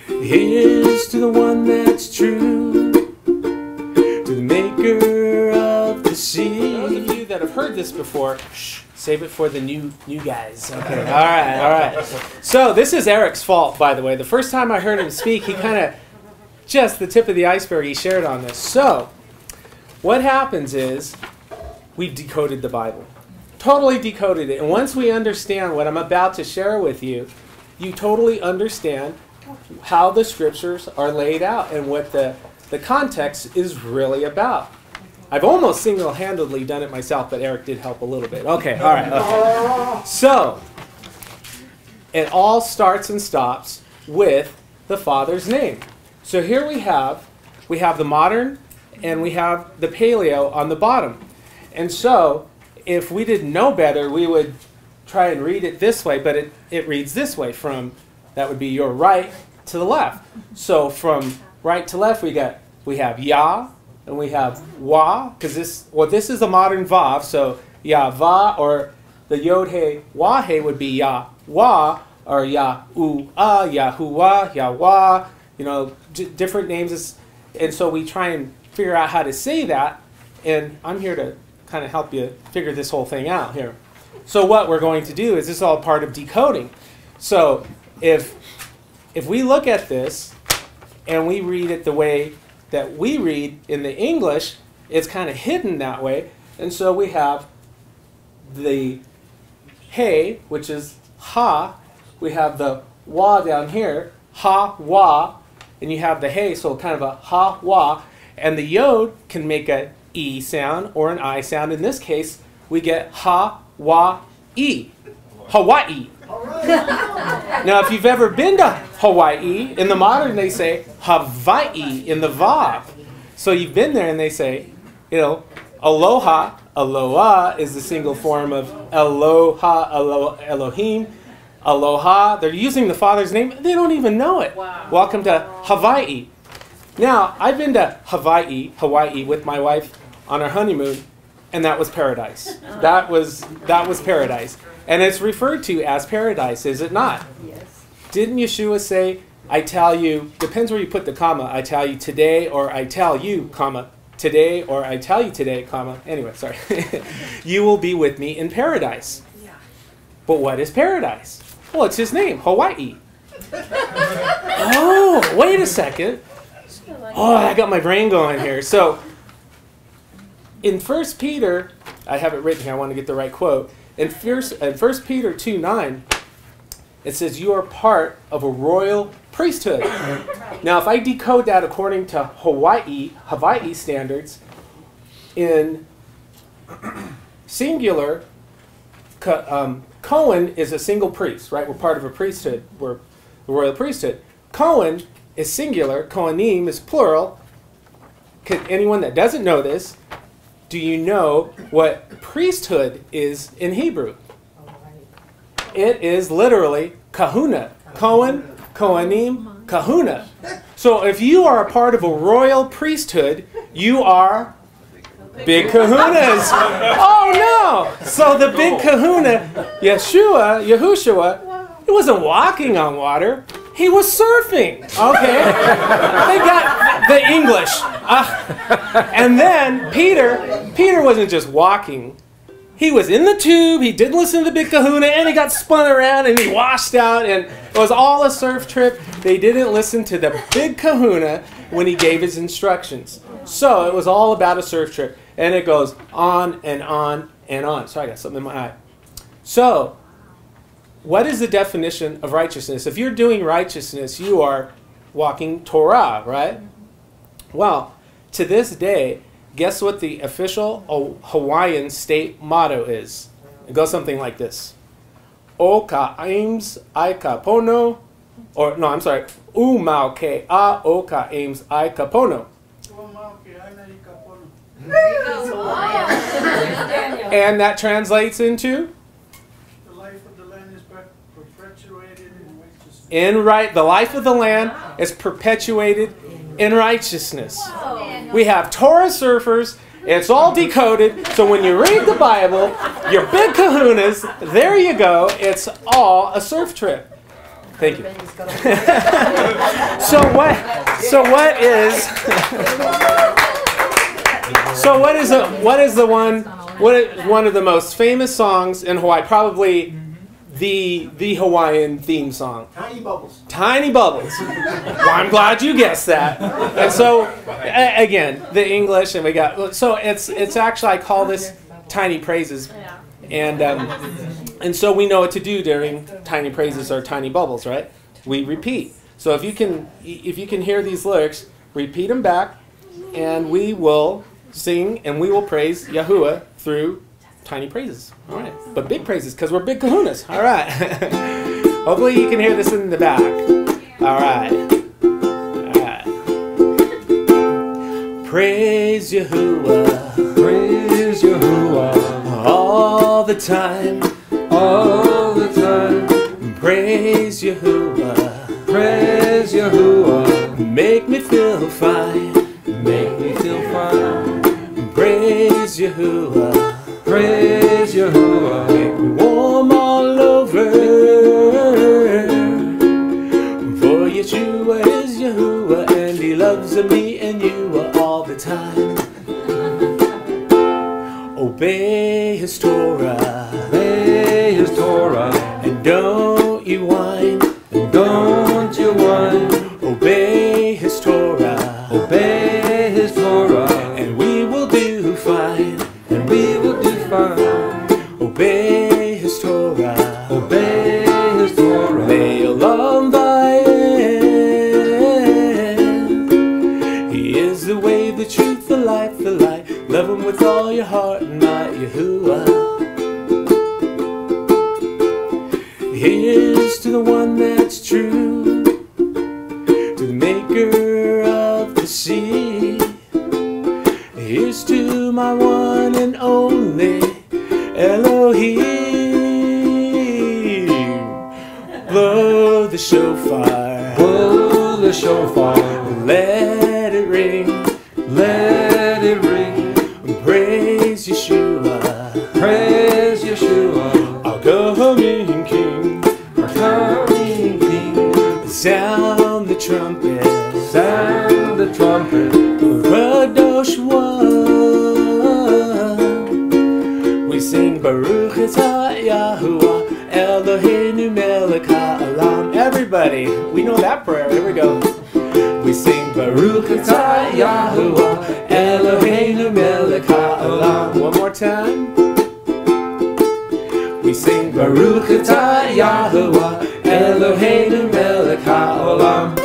Here's to the one that's true, to the maker of the sea. Those of you that have heard this before, shh, save it for the new guys. Okay, all right. So this is Eric's fault, by the way. The first time I heard him speak, he kind of, just the tip of the iceberg, he shared on this. So what happens is we decoded the Bible. Totally decoded it. And once we understand what I'm about to share with you, you totally understand how the scriptures are laid out and what the context is really about. I've almost single-handedly done it myself, but Eric did help a little bit. Okay, all right. Okay. So, it all starts and stops with the Father's name. So here we have the modern and we have the paleo on the bottom. And so, if we didn't know better, we would try and read it this way, but it reads this way from, that would be your right to the left. So from right to left, we have Yah, and we have Wah, because this is a modern Vav, so Yahwah, or the Yod He Wah He would be Yahwah, or Yahuwah, Yahuwah, Yahwah, different names. And so we try and figure out how to say that, and I'm here to kind of help you figure this whole thing out here. So what we're going to do is, this is all part of decoding. So if we look at this and we read it the way that we read in the English, it's kind of hidden that way. And so we have the He, which is Ha. We have the Wa down here, Ha, Wa. And you have the He, so kind of a Ha, Wa. And the Yod can make a E sound or an I sound. In this case, we get Ha, Wa, E. Hawaii. Now, if you've ever been to Hawaii, in the modern they say Hawaii in the Vav. So you've been there and they say, aloha. Aloha is the single form of aloha, Elohim. Aloha. They're using the Father's name. They don't even know it. Wow. Welcome to Hawaii. Now, I've been to Hawaii with my wife on our honeymoon, and that was paradise. That was paradise. And it's referred to as paradise, is it not? Yes. Didn't Yeshua say, I tell you, depends where you put the comma, I tell you today, or I tell you, comma, today, or I tell you today, comma, anyway, sorry. You will be with me in paradise. Yeah. But what is paradise? Well, it's his name, Hawaii. Oh, wait a second. Oh, I got my brain going here. So, in 1 Peter, I have it written here, I want to get the right quote. In 1 Peter 2:9, it says, you are part of a royal priesthood. Now, if I decode that according to Hawaii standards, in singular, Cohen is a single priest, right? We're part of a priesthood. We're the royal priesthood. Cohen is singular. Kohanim is plural. Anyone that doesn't know this, do you know what priesthood is in Hebrew? It is literally kahuna. Cohen, Kohanim, kahuna. So if you are a part of a royal priesthood, you are big kahunas. Oh no! So the big kahuna, Yahushua, he wasn't walking on water. He was surfing. Okay? They got the English. And then Peter wasn't just walking. He was in the tube, he didn't listen to the big kahuna, and he got spun around and he washed out, and it was all a surf trip. They didn't listen to the big kahuna when he gave his instructions. So it was all about a surf trip. And it goes on and on and on. Sorry, I got something in my eye. So, what is the definition of righteousness? If you're doing righteousness, you are walking Torah, right? Well, to this day, guess what the official Hawaiian state motto is? It goes something like this. O ka aims ai ka pono, or no, I'm sorry. U mau ke a o ka aims ai ka pono. And that translates into? The life of the land is perpetuated in righteousness. The life of the land is perpetuated in righteousness. We have Torah surfers. It's all decoded. So when you read the Bible, your big kahunas, there you go. It's all a surf trip. Thank you. So what is one of the most famous songs in Hawaii? Probably the Hawaiian theme song. Tiny Bubbles. Tiny Bubbles. Well, I'm glad you guessed that. And so again, the English, and we got it's actually, I call this Tiny Praises, and so we know what to do during Tiny Praises or Tiny Bubbles, right? We repeat. So if you can hear these lyrics, repeat them back, and we will sing and we will praise Yahuwah through tiny praises. All right, but big praises because we're big kahunas. All right. Hopefully you can hear this in the back. All right. All right. Praise Yahuwah. Praise Yahuwah. All the time. All the time. Praise Yahuwah. Praise Yahuwah. Make me feel fine. Make me feel fine. Praise Yahuwah. Praise Yahuwah. Make me warm all over. For Yeshua is Yahuwah, and He loves me and you all the time. Obey His Torah. Obey His Torah. And don't you whine. And don't you whine. Obey His Torah. Obey His Torah. And we will do fine. And we will do fine. Obey His Torah. Obey His Torah. Le'olam va'ed. He is the way, the truth, the life, the light. Love Him with all your heart and might, Yahuwah. Here's to the one that's true, to the maker of the sea. Here's to my one and only Elohim. Blow the shofar. Blow the shofar. Let it ring. Let it ring. Praise Yeshua. Praise Yeshua. Our coming King. Our coming King. Sound the trumpet. Sound the trumpet. Kadosh One. We sing Baruch Atah Yahuwah Eloheinu melech ha'olam. Everybody, we know that prayer. Here we go. We sing Baruch Atah Yahuwah Eloheinu melech ha'olam. One more time. We sing Baruch Atah Yahuwah Eloheinu melech ha'olam.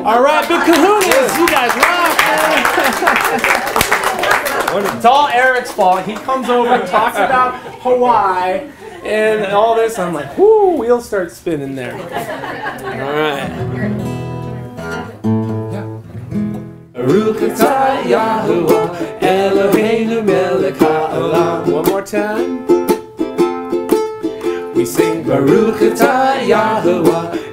All right, big kahunas, you guys rock, man. It's all Eric's fault. He comes over and talks about Hawaii and all this. I'm like, whoo, wheels start spinning there. All right. Baruch atah Yahuwah Eloheinu melech ha'olam. One more time. We sing Baruch atah Yahuwah